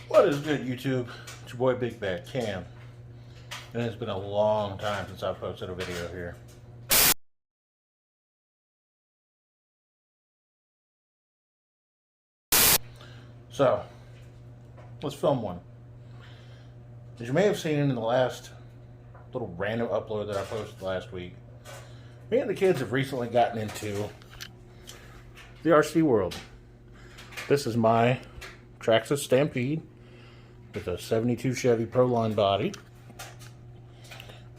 What is good, YouTube? It's your boy Big Bad Cam, and it's been a long time since I've posted a video here. So, let's film one. As you may have seen in the last little random upload that I posted last week, me and the kids have recently gotten into the RC world. This is my Traxxas Stampede with a 72 Chevy Proline body.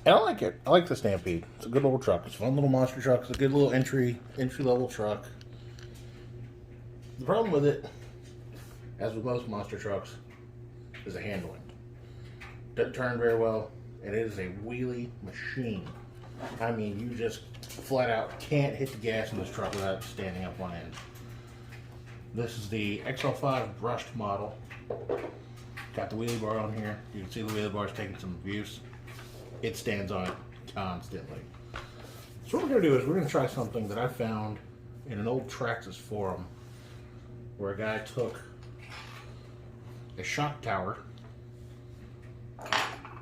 And I like it. I like the Stampede. It's a good little truck. It's a fun little monster truck. It's a good little entry level truck. The problem with it, as with most monster trucks, is the handling. Doesn't turn very well, and it is a wheelie machine. I mean, you just flat out can't hit the gas in this truck without standing up on end. This is the XL5 brushed model. Got the wheelie bar on here. You can see the wheelie bar is taking some abuse. It stands on it constantly. So what we're going to do is we're going to try something that I found in an old Traxxas forum, where a guy took a shock tower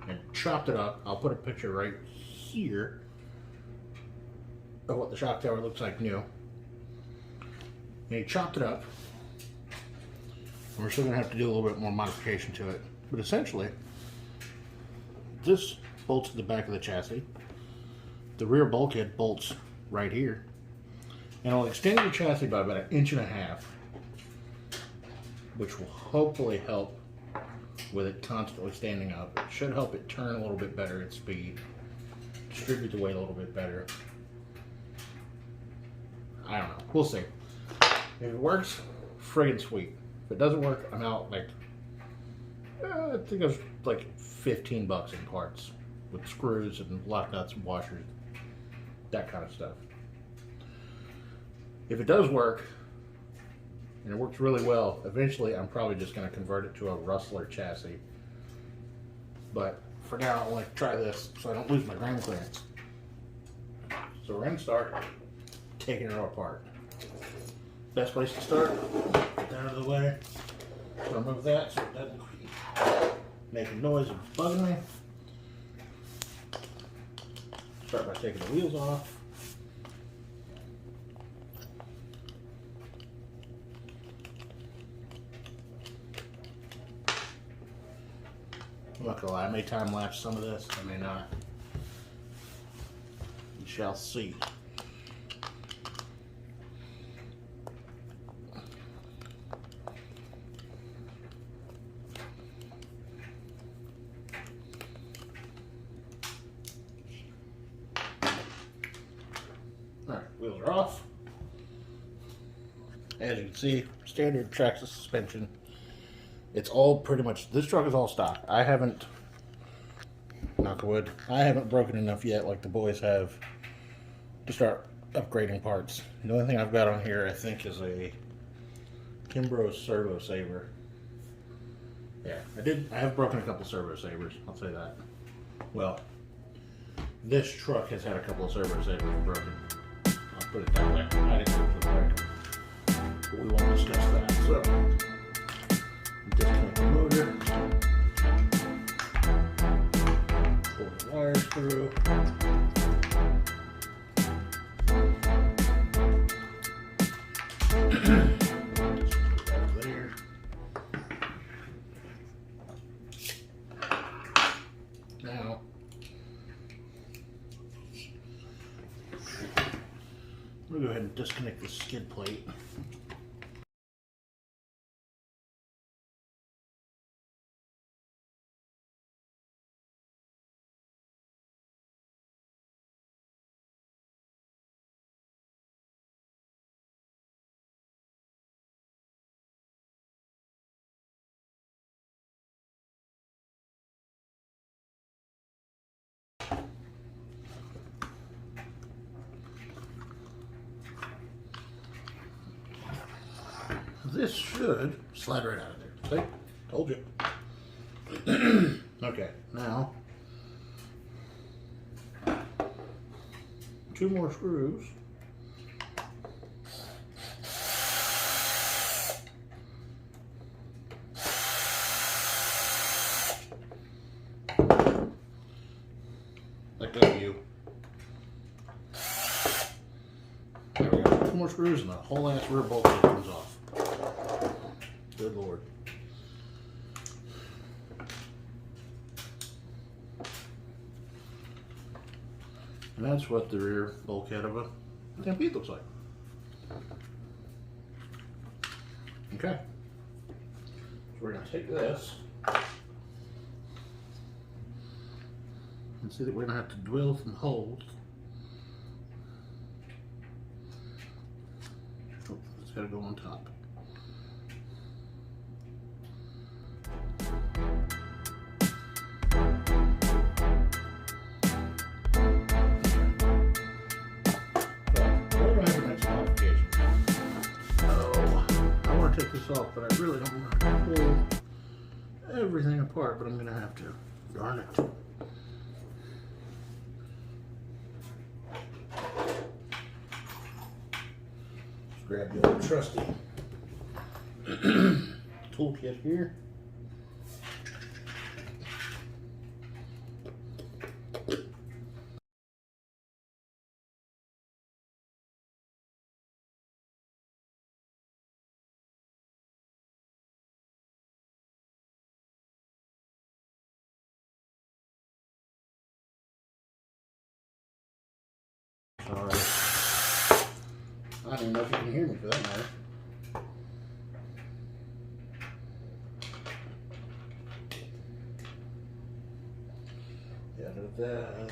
and chopped it up. I'll put a picture right here of what the shock tower looks like new. And he chopped it up. And we're still going to have to do a little bit more modification to it. But essentially, this bolts to the back of the chassis. The rear bulkhead bolts right here. And it'll extend your chassis by about 1.5 inches, which will hopefully help with it constantly standing up. It should help it turn a little bit better at speed, distribute the weight a little bit better. I don't know. We'll see. If it works, friggin' sweet. If it doesn't work, I'm out like, I think it was like $15 in parts with screws and lock nuts and washers, that kind of stuff. If it does work, and it works really well, eventually I'm probably just going to convert it to a Rustler chassis. But for now, I want to try this so I don't lose my ground clearance. So we're going to start taking it all apart. Best place to start, get that out of the way. So remove that so it doesn't make a noise and bugging me. Start by taking the wheels off. I'm not gonna lie, I may time lapse some of this, I may not. You shall see. Alright, wheels are off. As you can see, standard Traxxas suspension. It's all pretty much, this truck is all stock. I haven't, knock wood, I haven't broken enough yet like the boys have to start upgrading parts. The only thing I've got on here I think is a Kimbrough servo saver. Yeah, I have broken a couple servo savers, I'll say that. Well, this truck has had a couple of servo savers broken. I'll put it that way. I didn't do it quick, but we won't discuss that. So, disconnect the motor, pull the wires through. There. Now, we'll go ahead and disconnect the skid plate. this should slide right out of there. See? Told you. Okay, now 2 more screws. Let go of you. There we go. 2 more screws and the whole ass rear bulkhead comes off. Good Lord. And that's what the rear bulkhead of a Stampede looks like. Okay. So we're going to take this and see that we're going to have to drill some holes. Oh, it's got to go on top. Take this off, but I really don't want to pull everything apart, but I'm going to have to. Darn it. Just grab the old trusty toolkit here. Sorry. I don't even know if you can hear me for that matter. Out of that.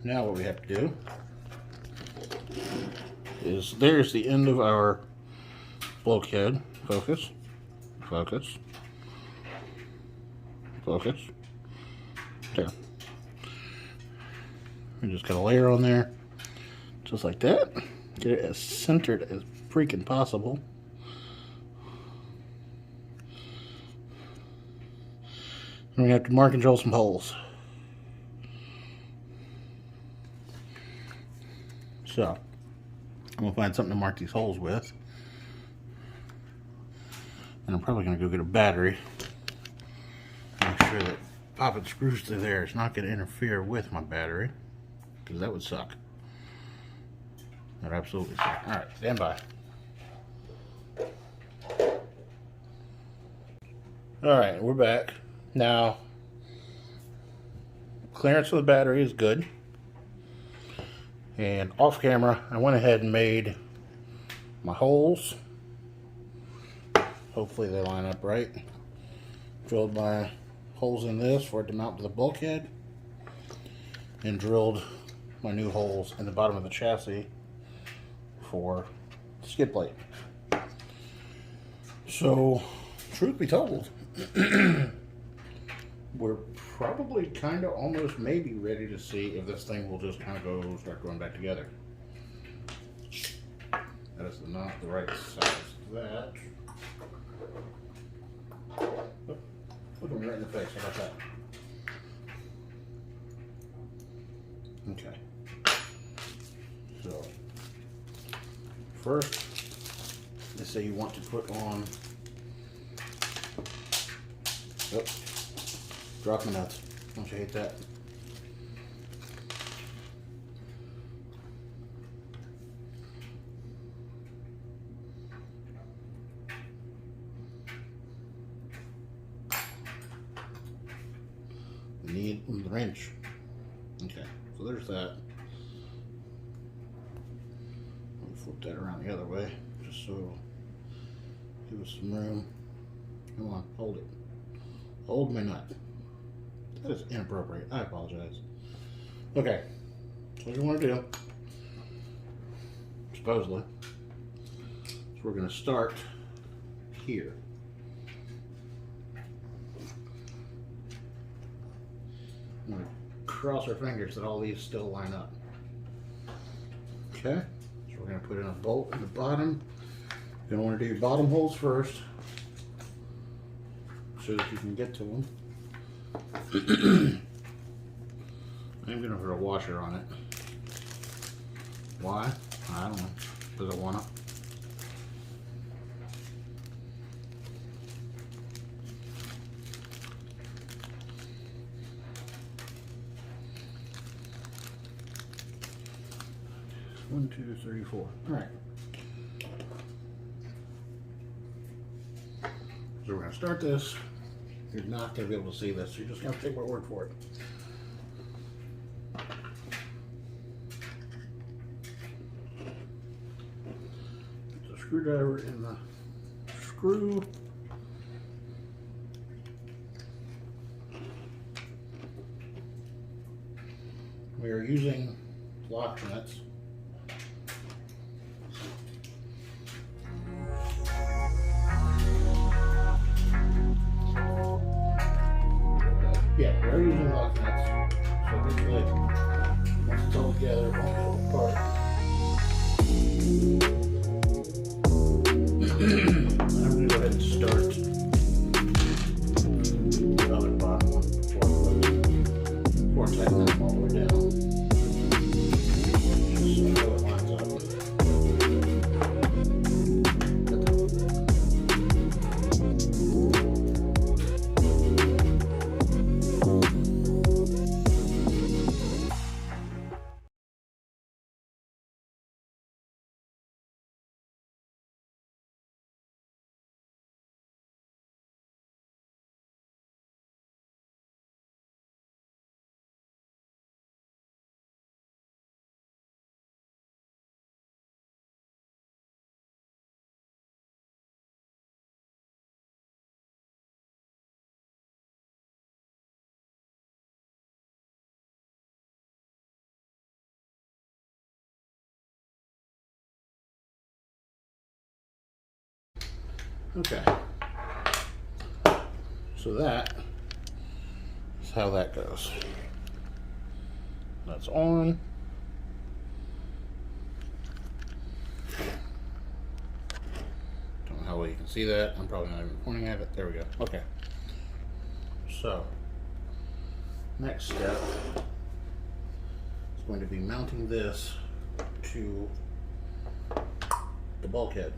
Now what we have to do is, there's the end of our bulkhead. Focus, focus, focus. There. We just got a layer on there, just like that. Get it as centered as freaking possible. And we have to mark and drill some holes. So, I'm gonna find something to mark these holes with. And I'm probably going to go get a battery. Make sure that popping screws through there is not going to interfere with my battery, because that would suck. That would absolutely suck. Alright, stand by. Alright, we're back. Now, clearance of the battery is good. And off camera, I went ahead and made my holes. Hopefully they line up right. Drilled my holes in this for it to mount to the bulkhead. And drilled my new holes in the bottom of the chassis for the skid plate. So, truth be told, we're probably kind of almost maybe ready to see if this thing will just kind of start going back together. That is not the right size of that. Look at me right in the face. How about that? Okay. So, first, let's say you want to put on. Oh, drop my nuts. Don't you hate that? Need the wrench. Okay, so there's that. Let me flip that around the other way, just so give us some room. Come on, hold it. Hold my nut. That is inappropriate. I apologize. Okay, so what you want to do, supposedly, is we're going to start here. I'm going to cross our fingers that all these still line up. Okay, so we're going to put in a bolt in the bottom. You're going to want to do your bottom holes first so that you can get to them. I'm going to put a washer on it. Why? I don't know. Does it want to? One, two, three, four. All right. So we're going to start this. You're not going to be able to see this. You're just going to take my word for it. Put the screwdriver in the screw. We are using lock nuts. Yeah, we're using lock nuts. So basically, once it's all together, it won't fall apart. I'm going to go ahead and start the other bottom one before I tighten them all the way down. Just so it lines up. Okay, so that is how that goes. That's on. Don't know how well you can see that. I'm probably not even pointing at it. There we go. Okay. So, next step is going to be mounting this to the bulkhead.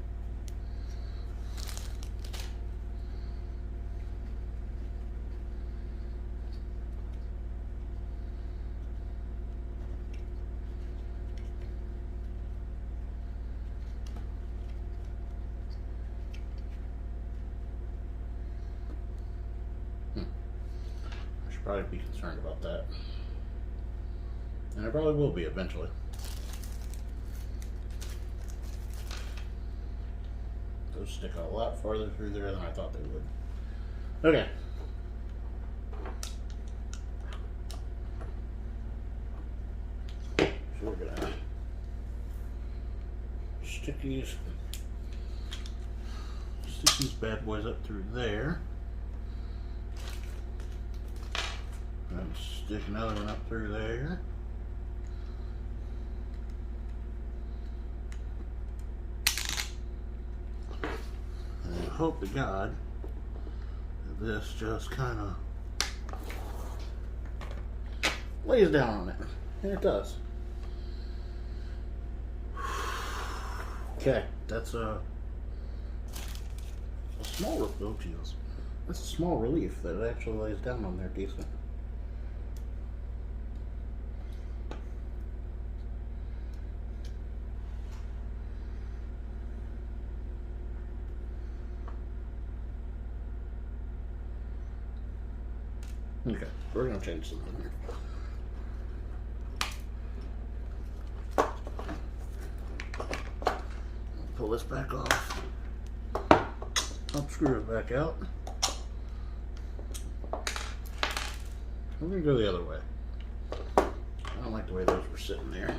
Probably be concerned about that, and I probably will be eventually. Those stick a lot farther through there than I thought they would. Okay. So we're gonna stick these bad boys up through there. And stick another one up through there. And I hope to God that this just kind of lays down on it. And it does. Okay, that's a small, oh Jesus. That's a small relief that it actually lays down on there decent. Okay, we're gonna change something here. Pull this back off. Unscrew it back out. I'm gonna go the other way. I don't like the way those were sitting there.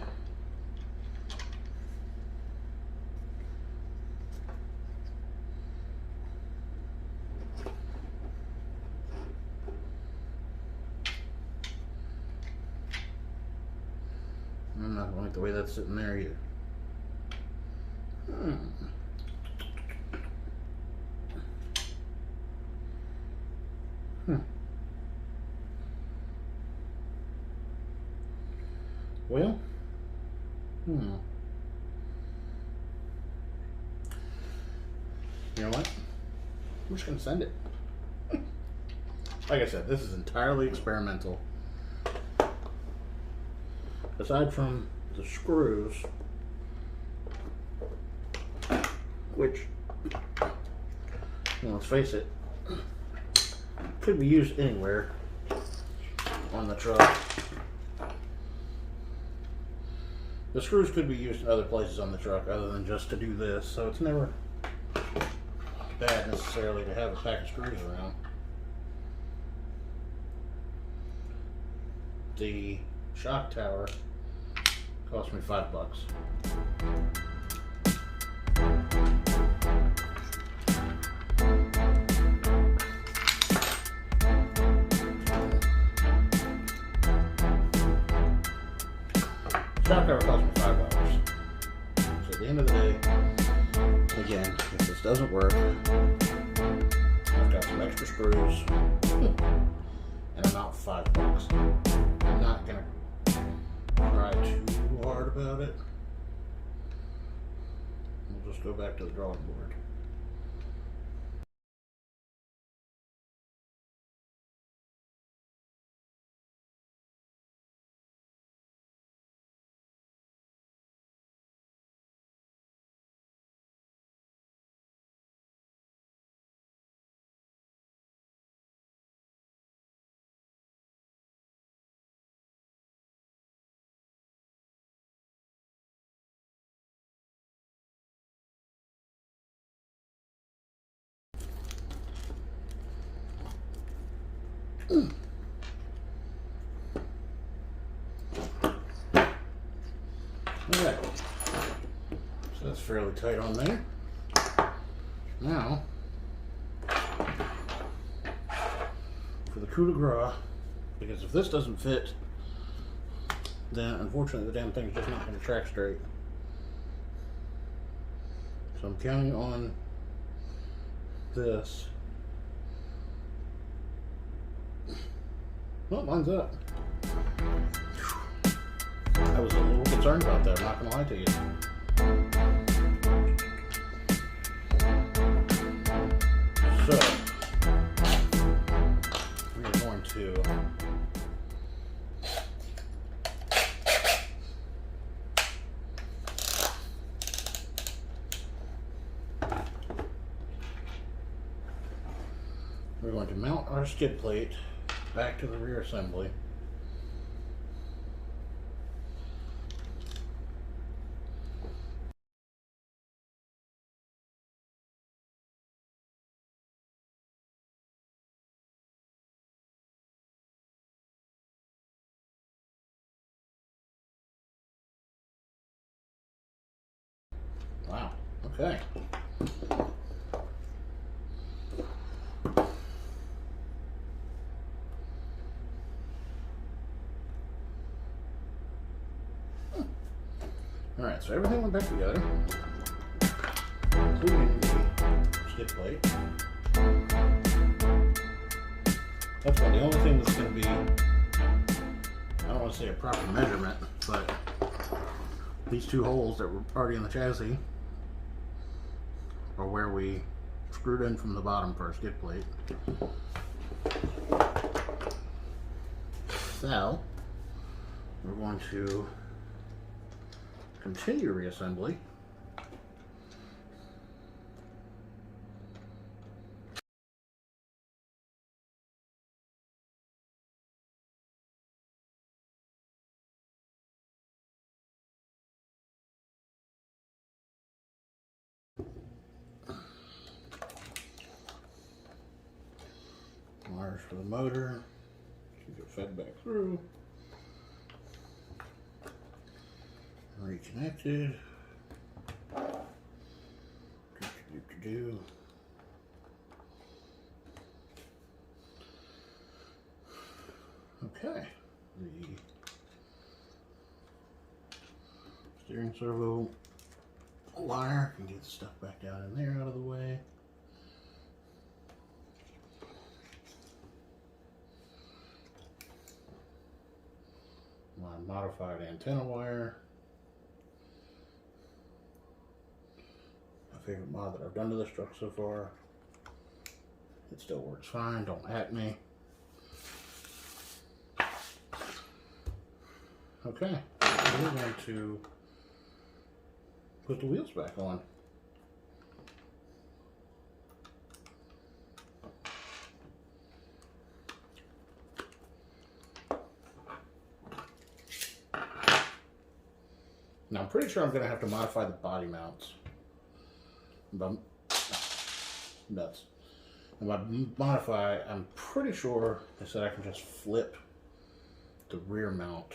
I don't like the way that's sitting there either. Well, you know what? I'm just gonna send it. Like I said, this is entirely experimental. Aside from the screws, which, let's face it, could be used anywhere on the truck. The screws could be used in other places on the truck other than just to do this, so it's never bad necessarily to have a pack of screws around. The shock tower cost me $5. Shock tower cost me $5. So at the end of the day, again, if this doesn't work, I've got some extra screws and I'm out $5. I'm not gonna cry too hard about it. We'll just go back to the drawing board. Okay, so that's fairly tight on there. Now, for the coup de grace, because if this doesn't fit, then unfortunately the damn thing's just not going to track straight. So I'm counting on this. Well, it lines up. I was a little concerned about that, I'm not going to lie to you. So, we are going to mount our skid plate back to the rear assembly. Wow, okay. Alright, so everything went back together, including the skid plate. That's about the only thing that's going to be, I don't want to say a proper measurement, but these two holes that were already in the chassis are where we screwed in from the bottom for our skid plate. So, we're going to continue reassembly. Wires for the motor, keep it fed back through. Reconnected. Do. Okay. steering servo wire. Can get the stuff back down in there out of the way. My modified antenna wire. My favorite mod that I've done to this truck so far. It still works fine, don't at me. Okay, we're going to put the wheels back on. Now I'm pretty sure I'm going to have to modify the body mounts. Nuts. And by modify, I'm pretty sure they said I can just flip the rear mount,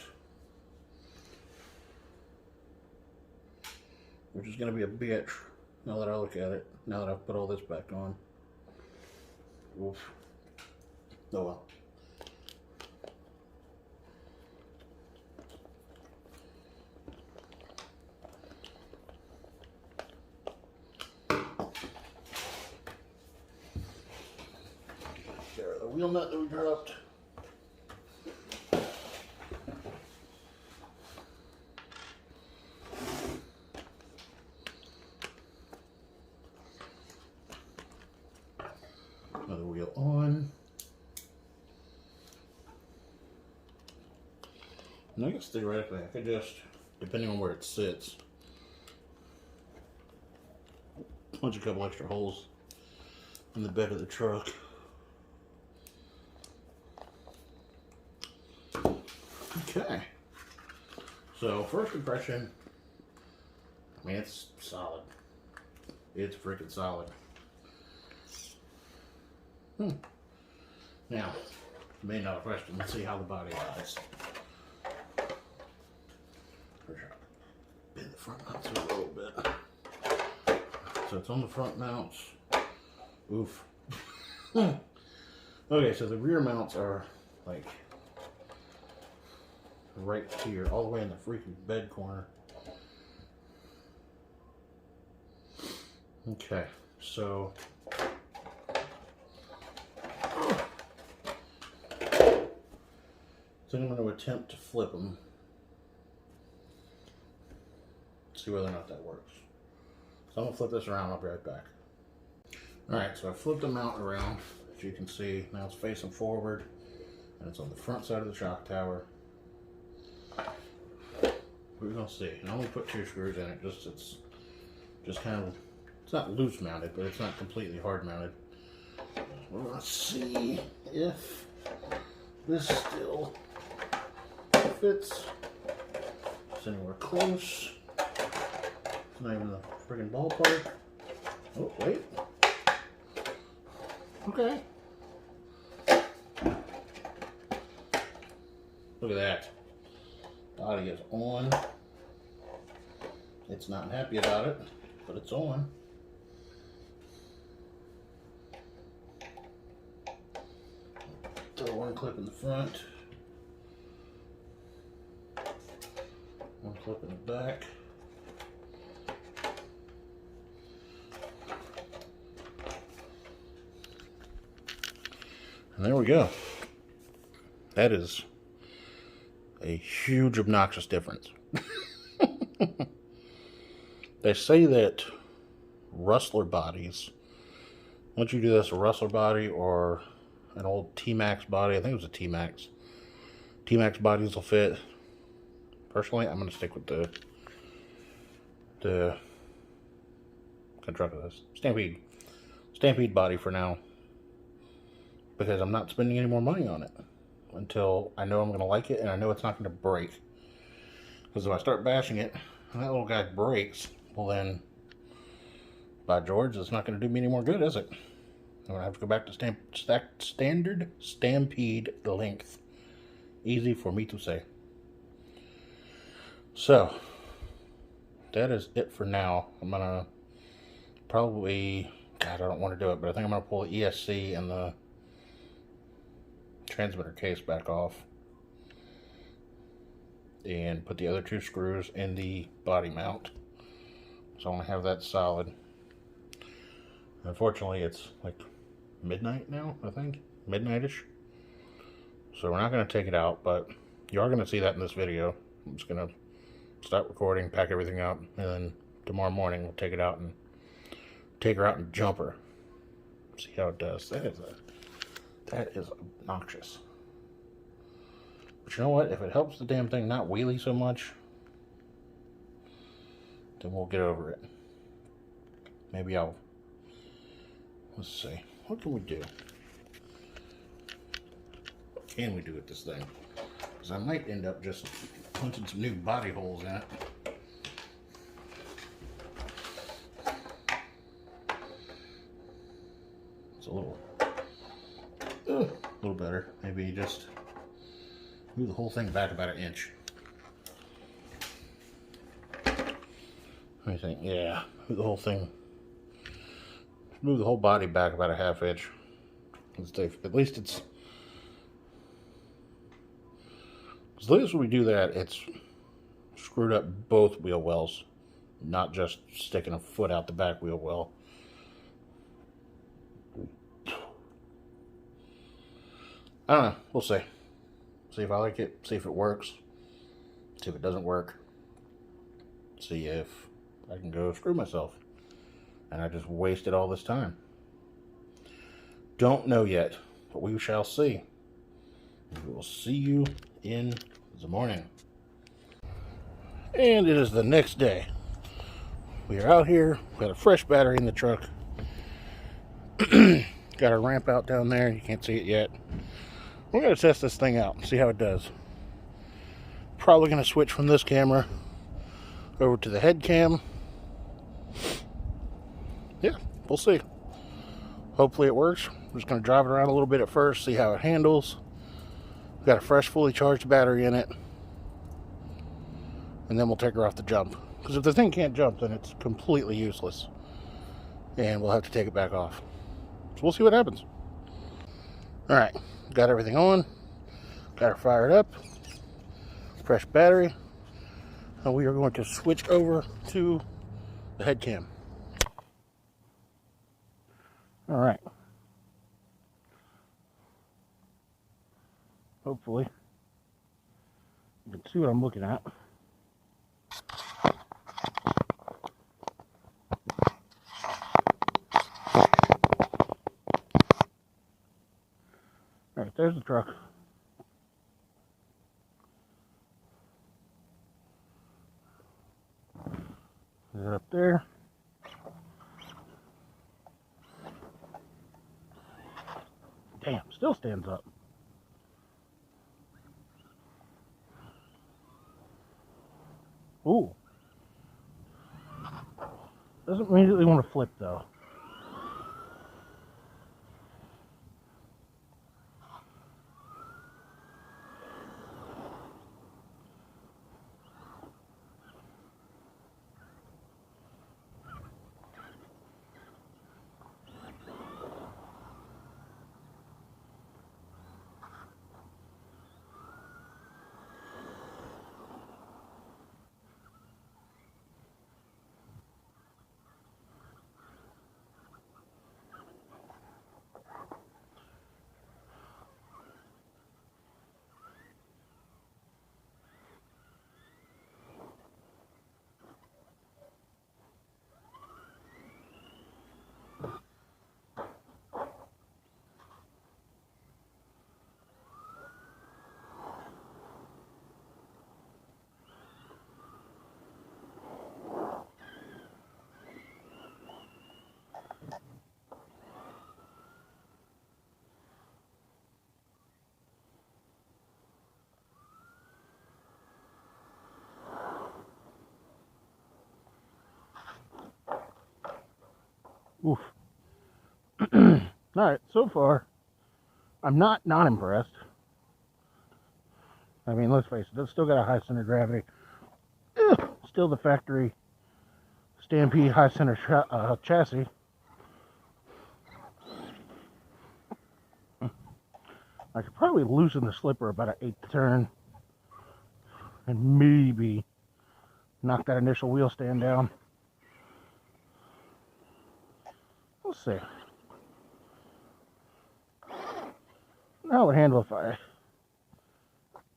which is going to be a bitch now that I look at it, now that I've put all this back on. Oof. Oh well. There, the wheel nut that we dropped. Another wheel on. And I guess theoretically I could just, depending on where it sits, punch a couple extra holes in the bed of the truck. Okay. So first impression, I mean, it's solid. It's freaking solid. Now, main other question, let's see how the body lies. Bend the front mounts a little bit. So it's on the front mounts. Oof. Okay, so the rear mounts are like right here, all the way in the freaking bed corner. Okay, so I'm going to attempt to flip them. See whether or not that works. So I'm going to flip this around. I'll be right back. Alright, so I flipped the mount around. As you can see, now it's facing forward. And it's on the front side of the shock tower. We're going to see. And I only put 2 screws in it. It's just kind of, it's not loose mounted, but it's not completely hard mounted. We're going to see if this still fits. It's anywhere close. It's not even the friggin' ballpark. Oh, wait. Okay. Look at that. Body is on. It's not happy about it, but it's on. Throw one clip in the front. One clip in the back. And there we go. That is a huge, obnoxious difference. They say that rustler bodies, once you do this, a rustler body or an old T-Max body, I think it was a T-Max. T-Max bodies will fit. Personally, I'm going to stick with the Stampede body for now, because I'm not spending any more money on it until I know I'm going to like it and I know it's not going to break. Because if I start bashing it and that little guy breaks, well then, by George, it's not going to do me any more good, is it? I'm going to have to go back to standard Stampede length. Easy for me to say. So, that is it for now. I'm going to probably, God, I don't want to do it, but I think I'm going to pull the ESC and the transmitter case back off. and put the other 2 screws in the body mount. So I want to have that solid. Unfortunately, it's like midnight now, I think. Midnight-ish. So we're not going to take it out, but you are going to see that in this video. I'm just going to start recording, pack everything up, and then tomorrow morning we'll take it out and take her out and jump her. See how it does. That is obnoxious. But you know what? If it helps the damn thing not wheelie so much, then we'll get over it. Maybe let's see. What can we do? What can we do with this thing? Because I might end up just punching some new body holes in it. It's a little better. Maybe just move the whole thing back about 1 inch. I think, yeah, move the whole thing. Move the whole body back about 1/2 inch. At least it's. As long as we do that, it's screwed up both wheel wells, not just sticking a foot out the back wheel well. I don't know. We'll see. See if I like it. See if it works. See if it doesn't work. See if I can go screw myself. And I just wasted all this time. Don't know yet, but we shall see. We will see you in the morning. And it is the next day. We are out here. We got a fresh battery in the truck. Got a ramp out down there. You can't see it yet. We're going to test this thing out and see how it does. Probably going to switch from this camera over to the head cam. Yeah, we'll see. Hopefully it works. I'm just going to drive it around a little bit at first, see how it handles. We've got a fresh, fully charged battery in it. And then we'll take her off the jump. Because if the thing can't jump, then it's completely useless. And we'll have to take it back off. So we'll see what happens. Alright, got everything on. Got her fired up. Fresh battery. Now we are going to switch over to the head cam. Alright. Hopefully you can see what I'm looking at. Alright, there's the truck. Is it up there? Damn, still stands up. Ooh. Doesn't immediately want to flip though. Oof. Alright, so far, I'm not impressed. I mean, let's face it, it's still got a high center of gravity. Still the factory Stampede high center chassis. I could probably loosen the slipper about an 1/8 turn and maybe knock that initial wheel stand down. Let's see. How would it handle if I...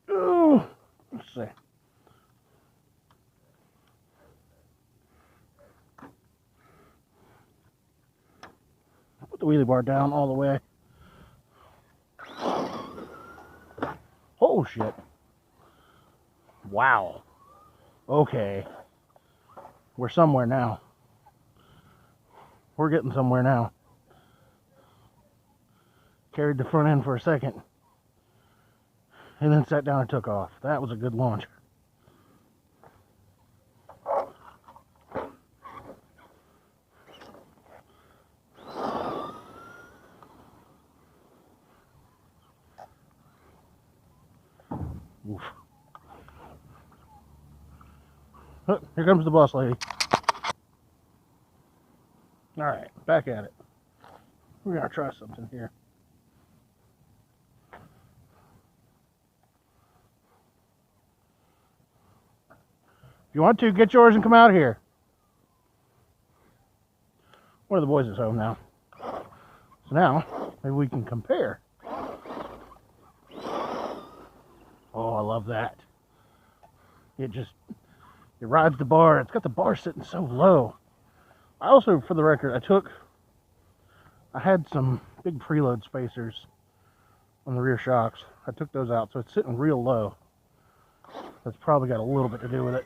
Oh, let's see. Put the wheelie bar down all the way. Oh, shit. Wow. Okay. We're somewhere now. We're getting somewhere now. Carried the front end for a second. And then sat down and took off. That was a good launch. Oof. Oh, here comes the boss lady. Alright, back at it. We're going to try something here. If you want to, get yours and come out here. One of the boys is home now. So now, maybe we can compare. Oh, I love that. It rides the bar. It's got the bar sitting so low. I also, for the record, I had some big preload spacers on the rear shocks. I took those out, so it's sitting real low. That's probably got a little bit to do with it.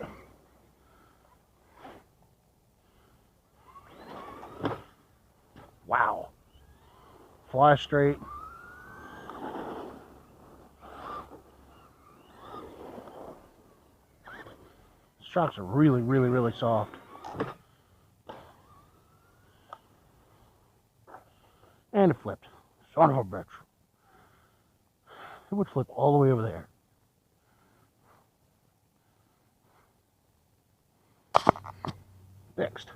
Wow. Fly straight. Shocks are really, really, really soft. And it flipped. Son of a bitch. It would flip all the way over there. Fixed.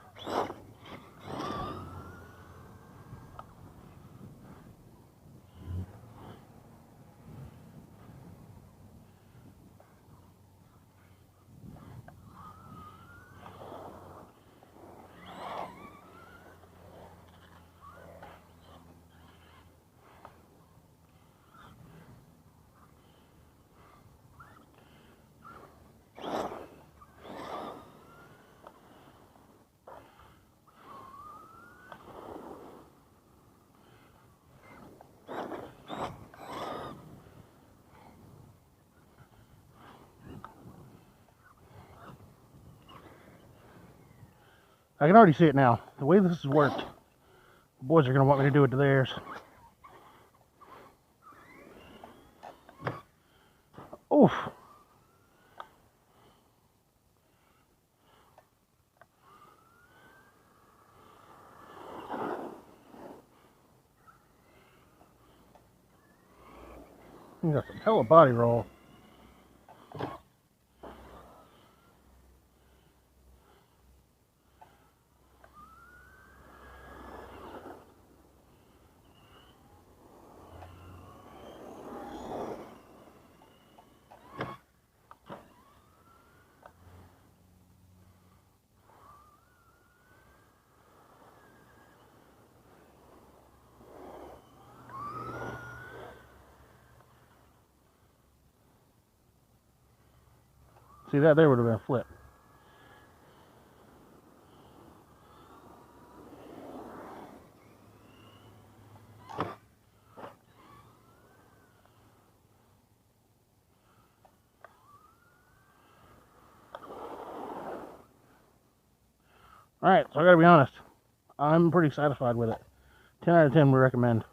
I can already see it now. The way this has worked, the boys are going to want me to do it to theirs. Oof. You got some hella body roll. See, that there would have been a flip. Alright, so I gotta be honest. I'm pretty satisfied with it. 10 out of 10 we recommend.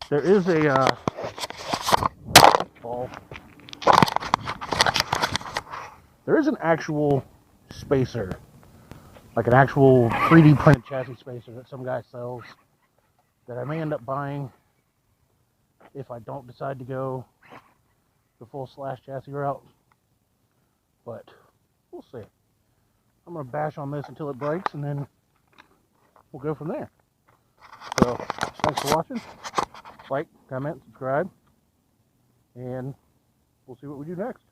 There is a ball. There is an actual spacer, like an actual 3D printed chassis spacer that some guy sells that I may end up buying if I don't decide to go the full slash chassis route. But we'll see. I'm going to bash on this until it breaks and then we'll go from there. So thanks for watching. Like, comment, subscribe, and we'll see what we do next.